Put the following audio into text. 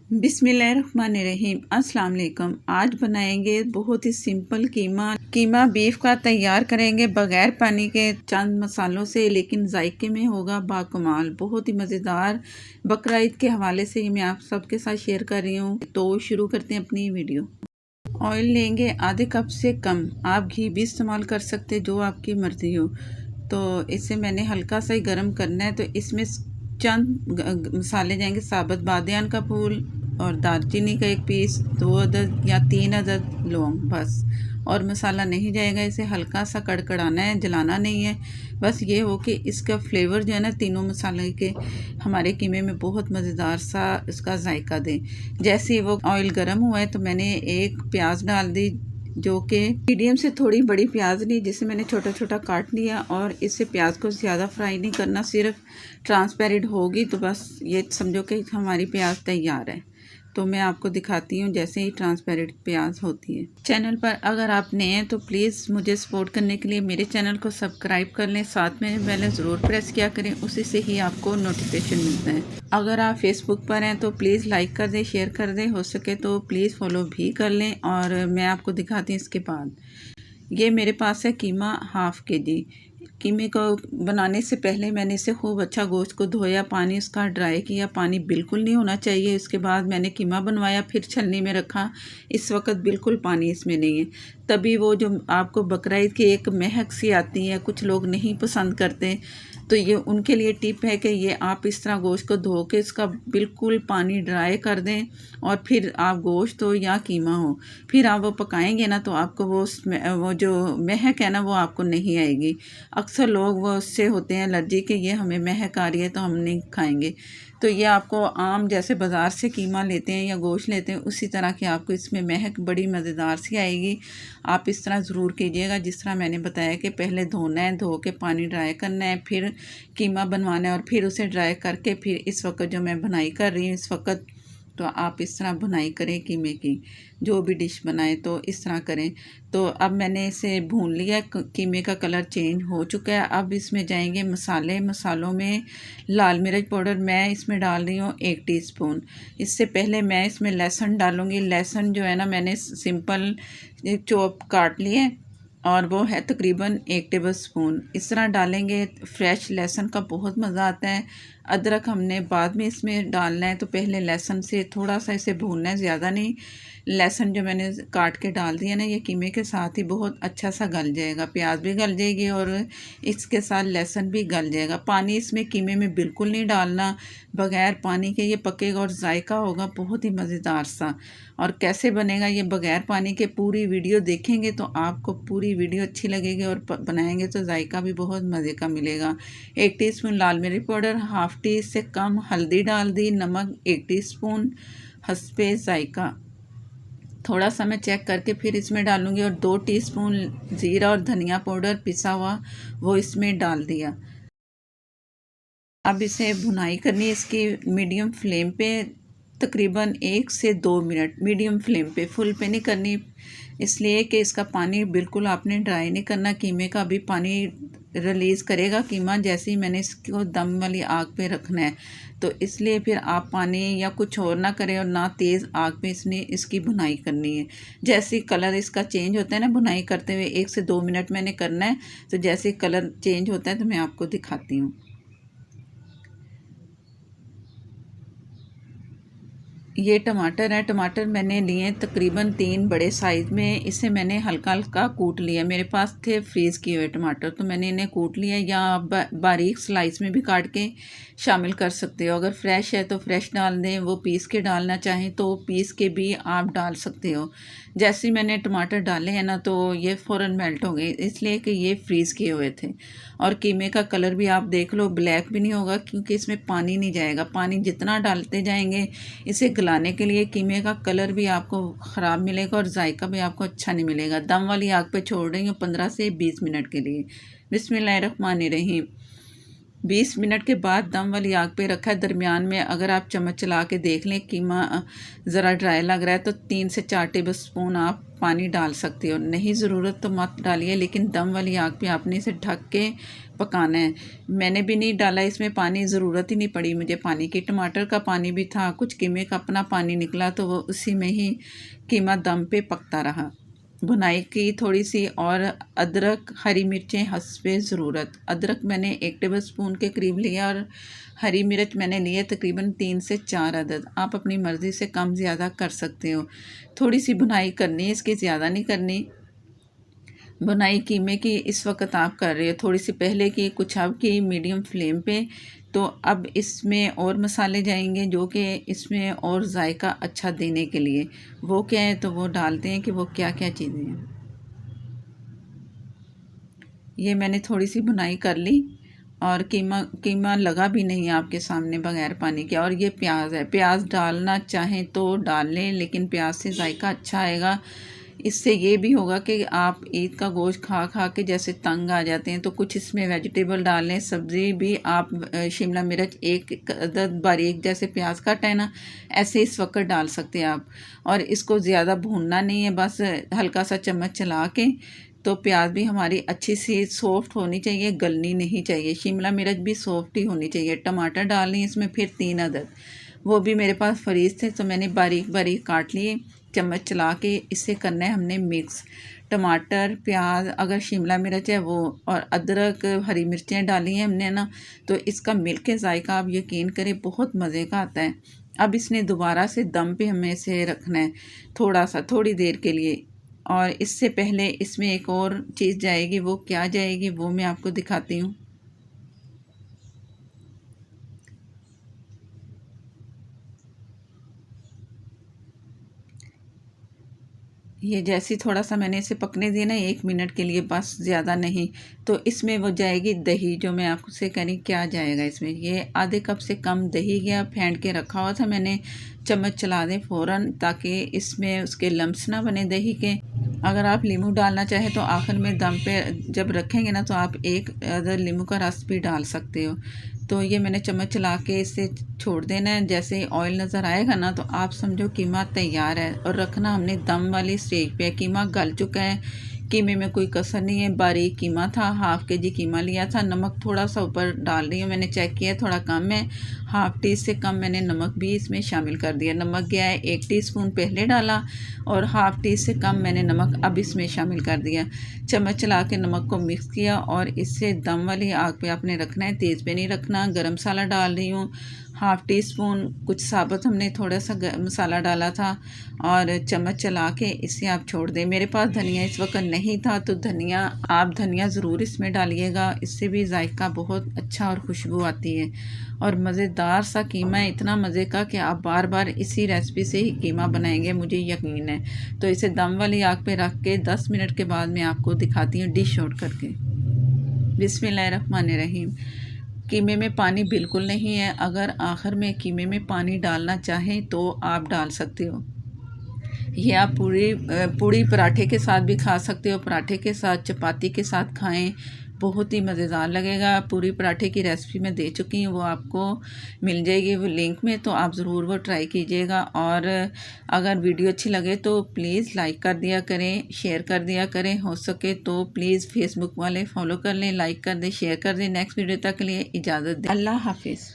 बिस्मिल्लाहिर्रहमानिर्रहीम। अस्सलाम वालेकुम। आज बनाएंगे बहुत ही सिंपल कीमा बीफ का तैयार करेंगे बगैर पानी के चंद मसालों से, लेकिन जायके में होगा बाकमाल, बहुत ही मज़ेदार। बकरा ईद के हवाले से ये मैं आप सबके साथ शेयर कर रही हूँ। तो शुरू करते हैं अपनी वीडियो। ऑयल लेंगे आधे कप से कम, आप घी भी इस्तेमाल कर सकते जो आपकी मर्ज़ी हो। तो इसे मैंने हल्का सा ही गर्म करना है। तो इसमें चंद मसाले जाएंगे, साबुत बादियान का फूल और दालचीनी का एक पीस, 2 अदद या 3 अदद लौंग बस, और मसाला नहीं जाएगा। इसे हल्का सा कड़कड़ाना है, जलाना नहीं है। बस ये हो कि इसका फ्लेवर जो है ना तीनों मसाले के हमारे कीमे में बहुत मज़ेदार सा इसका जायका दें। जैसे ही वो ऑयल गर्म हुआ है तो मैंने एक प्याज डाल दी, जो कि मीडियम से थोड़ी बड़ी प्याज ली, जिसे मैंने छोटा छोटा काट लिया। और इससे प्याज को ज़्यादा फ्राई नहीं करना, सिर्फ ट्रांसपेरेंट होगी तो बस ये समझो कि हमारी प्याज तैयार है। तो मैं आपको दिखाती हूँ जैसे ही ट्रांसपेरेंट प्याज होती है। चैनल पर अगर आप नए हैं तो प्लीज़ मुझे सपोर्ट करने के लिए मेरे चैनल को सब्सक्राइब कर लें, साथ में बेल ज़रूर प्रेस किया करें, उसी से ही आपको नोटिफिकेशन मिलता है। अगर आप फेसबुक पर हैं तो प्लीज़ लाइक कर दें, शेयर कर दें, हो सके तो प्लीज़ फॉलो भी कर लें। और मैं आपको दिखाती हूँ इसके बाद। ये मेरे पास है कीमा हाफ़ के जी। कीमे को बनाने से पहले मैंने इसे खूब अच्छा गोश्त को धोया, पानी उसका ड्राई किया, पानी बिल्कुल नहीं होना चाहिए। इसके बाद मैंने कीमा बनवाया, फिर छलनी में रखा। इस वक्त बिल्कुल पानी इसमें नहीं है, तभी वो जो आपको बकरा ईद की एक महक सी आती है, कुछ लोग नहीं पसंद करते। तो ये उनके लिए टिप है कि ये आप इस तरह गोश्त को धो के इसका बिल्कुल पानी ड्राई कर दें, और फिर आप गोश्त हो या कीमा हो, फिर आप वो पकाएंगे ना तो आपको वो जो महक है ना वो आपको नहीं आएगी। अक्सर लोग वो उससे होते हैं एलर्जी के, ये हमें महक आ रही है तो हम नहीं खाएंगे। तो ये आपको आम जैसे बाज़ार से कीमा लेते हैं या गोश्त लेते हैं उसी तरह की आपको इसमें महक बड़ी मज़ेदार सी आएगी। आप इस तरह ज़रूर कीजिएगा जिस तरह मैंने बताया कि पहले धोना है, धो के पानी ड्राई करना है, फिर कीमा बनवाना है, और फिर उसे ड्राई करके फिर इस वक्त जो मैं बुनाई कर रही हूँ इस वक्त, तो आप इस तरह बुनाई करें कीमे की, जो भी डिश बनाए तो इस तरह करें। तो अब मैंने इसे भून लिया, कीमे का कलर चेंज हो चुका है। अब इसमें जाएंगे मसाले। मसालों में लाल मिर्च पाउडर मैं इसमें डाल रही हूँ 1 टीस्पून। इससे पहले मैं इसमें लहसुन डालूँगी। लहसुन जो है ना मैंने सिंपल चॉप काट लिए, और वो है तकरीबन 1 टेबल स्पून। इस तरह डालेंगे, फ्रेश लहसुन का बहुत मज़ा आता है। अदरक हमने बाद में इसमें डालना है, तो पहले लहसुन से थोड़ा सा इसे भूनना है, ज़्यादा नहीं। लहसुन जो मैंने काट के डाल दिया ना, ये कीमे के साथ ही बहुत अच्छा सा गल जाएगा, प्याज भी गल जाएगी और इसके साथ लहसुन भी गल जाएगा। पानी इसमें कीमे में बिल्कुल नहीं डालना, बग़ैर पानी के ये पकेगा और जायका होगा बहुत ही मज़ेदार सा। और कैसे बनेगा ये बग़ैर पानी के, पूरी वीडियो देखेंगे तो आपको पूरी वीडियो अच्छी लगेगी, और बनाएंगे तो जायका भी बहुत मज़े का मिलेगा। 1 टीस्पून लाल मिर्च पाउडर, हाफ़ टी से कम हल्दी डाल दी, नमक 1 टीस्पून, हस्बे जायका। थोड़ा सा मैं चेक करके फिर इसमें डालूँगी, और 2 टीस्पून ज़ीरा और धनिया पाउडर पिसा हुआ वो इसमें डाल दिया। अब इसे भुनाई करनी है इसकी मीडियम फ्लेम पे, तकरीबन 1 से 2 मिनट मीडियम फ्लेम पे, फुल पे नहीं करनी, इसलिए कि इसका पानी बिल्कुल आपने ड्राई नहीं करना। कीमे का भी पानी रिलीज़ करेगा कीमा, जैसे ही मैंने इसको दम वाली आग पे रखना है, तो इसलिए फिर आप पानी या कुछ और ना करें, और ना तेज़ आग पे इसकी भुनाई करनी है। जैसे ही कलर इसका चेंज होता है ना, भुनाई करते हुए 1 से 2 मिनट मैंने करना है, तो जैसे कलर चेंज होता है तो मैं आपको दिखाती हूँ। ये टमाटर है, टमाटर मैंने लिए तकरीबन 3 बड़े साइज़ में। इसे मैंने हल्का हल्का कूट लिया, मेरे पास थे फ्रीज़ किए हुए टमाटर, तो मैंने इन्हें कूट लिया, या आप बारीक स्लाइस में भी काट के शामिल कर सकते हो। अगर फ्रेश है तो फ्रेश डाल दें, वो पीस के डालना चाहें तो पीस के भी आप डाल सकते हो। जैसे ही मैंने टमाटर डाले हैं ना, तो ये फ़ौरन मेल्ट हो गए, इसलिए कि ये फ्रीज़ किए हुए थे। और कीमे का कलर भी आप देख लो, ब्लैक भी नहीं होगा, क्योंकि इसमें पानी नहीं जाएगा। पानी जितना डालते जाएंगे इसे गलाने के लिए, कीमे का कलर भी आपको ख़राब मिलेगा और जायका भी आपको अच्छा नहीं मिलेगा। दम वाली आग पे छोड़ रही हूँ 15 से 20 मिनट के लिए। बिस्मिल्लाहिर्रहमानिर्रहीम। 20 मिनट के बाद दम वाली आग पे रखा है। दरमियान में अगर आप चम्मच चला के देख लें कीमा ज़रा ड्राई लग रहा है तो 3 से 4 टेबल स्पून आप पानी डाल सकते हो। नहीं ज़रूरत तो मत डालिए, लेकिन दम वाली आग पे आपने इसे ढक के पकाना है। मैंने भी नहीं डाला इसमें पानी, ज़रूरत ही नहीं पड़ी मुझे पानी की। टमाटर का पानी भी था, कुछ कीमे का अपना पानी निकला तो वो उसी में ही कीमा दम पे पकता रहा। भुनाई की थोड़ी सी, और अदरक हरी मिर्चें हस्बे ज़रूरत। अदरक मैंने 1 टेबल स्पून के करीब लिया और हरी मिर्च मैंने लिए तकरीबन 3 से 4 अदद। आप अपनी मर्ज़ी से कम ज़्यादा कर सकते हो। थोड़ी सी भुनाई करनी है इसकी, ज़्यादा नहीं करनी। भुनाई कीमे की इस वक्त आप कर रहे हो, थोड़ी सी पहले की कुछ अब की मीडियम फ्लेम पे। तो अब इसमें और मसाले जाएंगे जो कि इसमें और जायका अच्छा देने के लिए। वो क्या है तो वो डालते हैं कि वो क्या क्या चीज़ें हैं। ये मैंने थोड़ी सी भुनाई कर ली और कीमा कीमा लगा भी नहीं आपके सामने बगैर पानी के। और ये प्याज है, प्याज डालना चाहें तो डाल लें, लेकिन प्याज से जायका अच्छा आएगा। इससे ये भी होगा कि आप ईद का गोश्त खा खा के जैसे तंग आ जाते हैं, तो कुछ इसमें वेजिटेबल डाल लें। सब्ज़ी भी आप शिमला मिर्च एक अदद बारीक जैसे प्याज काटा है ना, ऐसे इस वक्त डाल सकते हैं आप। और इसको ज़्यादा भूनना नहीं है, बस हल्का सा चम्मच चला के। तो प्याज भी हमारी अच्छी सी सॉफ्ट होनी चाहिए, गलनी नहीं चाहिए। शिमला मिर्च भी सॉफ्ट ही होनी चाहिए। टमाटर डालनी इसमें फिर 3 अदद, वो भी मेरे पास फ्रीज थे तो मैंने बारीक बारीक काट लिए। चम्मच चला के इसे करना है हमने मिक्स। टमाटर, प्याज, अगर शिमला मिर्च है वो, और अदरक हरी मिर्चें डाली हैं हमने ना, तो इसका मिल के जायका आप यकीन करें बहुत मज़े का आता है। अब इसने दोबारा से दम पे हमें इसे रखना है थोड़ा सा, थोड़ी देर के लिए। और इससे पहले इसमें एक और चीज़ जाएगी, वो क्या जाएगी वो मैं आपको दिखाती हूँ। ये जैसे थोड़ा सा मैंने इसे पकने दिया ना 1 मिनट के लिए, बस ज़्यादा नहीं। तो इसमें वो जाएगी दही, जो मैं आपसे कह रही क्या जाएगा इसमें। ये आधे कप से कम दही गया, फेंट के रखा हुआ था मैंने। चम्मच चला दें फ़ौरन ताकि इसमें उसके लम्स ना बने दही के। अगर आप नींबू डालना चाहें तो आखिर में दम पे जब रखेंगे ना तो आप एक अदर नींबू का रस भी डाल सकते हो। तो ये मैंने चम्मच चला के इसे छोड़ देना है। जैसे ही ऑयल नज़र आएगा ना तो आप समझो कीमा तैयार है। और रखना हमने दम वाली स्टेज पे। कीमा गल चुका है, कीमे में कोई कसर नहीं है। बारीक कीमा था, हाफ़ के जी कीमा लिया था। नमक थोड़ा सा ऊपर डाल रही हूँ, मैंने चेक किया थोड़ा कम है। हाफ़ टी से कम मैंने नमक भी इसमें शामिल कर दिया। नमक गया है 1 टीस्पून पहले डाला, और हाफ़ टी से कम मैंने नमक अब इसमें शामिल कर दिया। चम्मच चला के नमक को मिक्स किया और इसे दम वाली आग पे आपने रखना है, तेज़ पे नहीं रखना। गरम मसाला डाल रही हूँ हाफ़ टी स्पून, कुछ साबुत हमने थोड़ा सा मसाला डाला था, और चम्मच चला के इसे आप छोड़ दें। मेरे पास धनिया इस वक्त नहीं था तो आप धनिया ज़रूर इसमें डालिएगा, इससे भी जायका बहुत अच्छा और खुशबू आती है। और मज़ेदार सा कीमा है, इतना मज़े का कि आप बार बार इसी रेसिपी से ही कीमा बनाएंगे, मुझे यकीन है। तो इसे दम वाली आग पे रख के 10 मिनट के बाद मैं आपको दिखाती हूँ डिश आउट करके। बिस्मिल्लाहिर्रहमानिर्रहीम। कीमे में पानी बिल्कुल नहीं है। अगर आखिर में कीमे में पानी डालना चाहें तो आप डाल सकते हो। ये आप पूड़ी पराठे के साथ भी खा सकते हो, पराठे के साथ, चपाती के साथ खाएं, बहुत ही मज़ेदार लगेगा। पूरी पराठे की रेसिपी मैं दे चुकी हूँ, वो आपको मिल जाएगी वो लिंक में, तो आप ज़रूर वो ट्राई कीजिएगा। और अगर वीडियो अच्छी लगे तो प्लीज़ लाइक कर दिया करें, शेयर कर दिया करें। हो सके तो प्लीज़ फेसबुक वाले फॉलो कर लें, लाइक कर दें, शेयर कर दें। नेक्स्ट वीडियो तक के लिए इजाज़त दें। अल्लाह हाफिज़।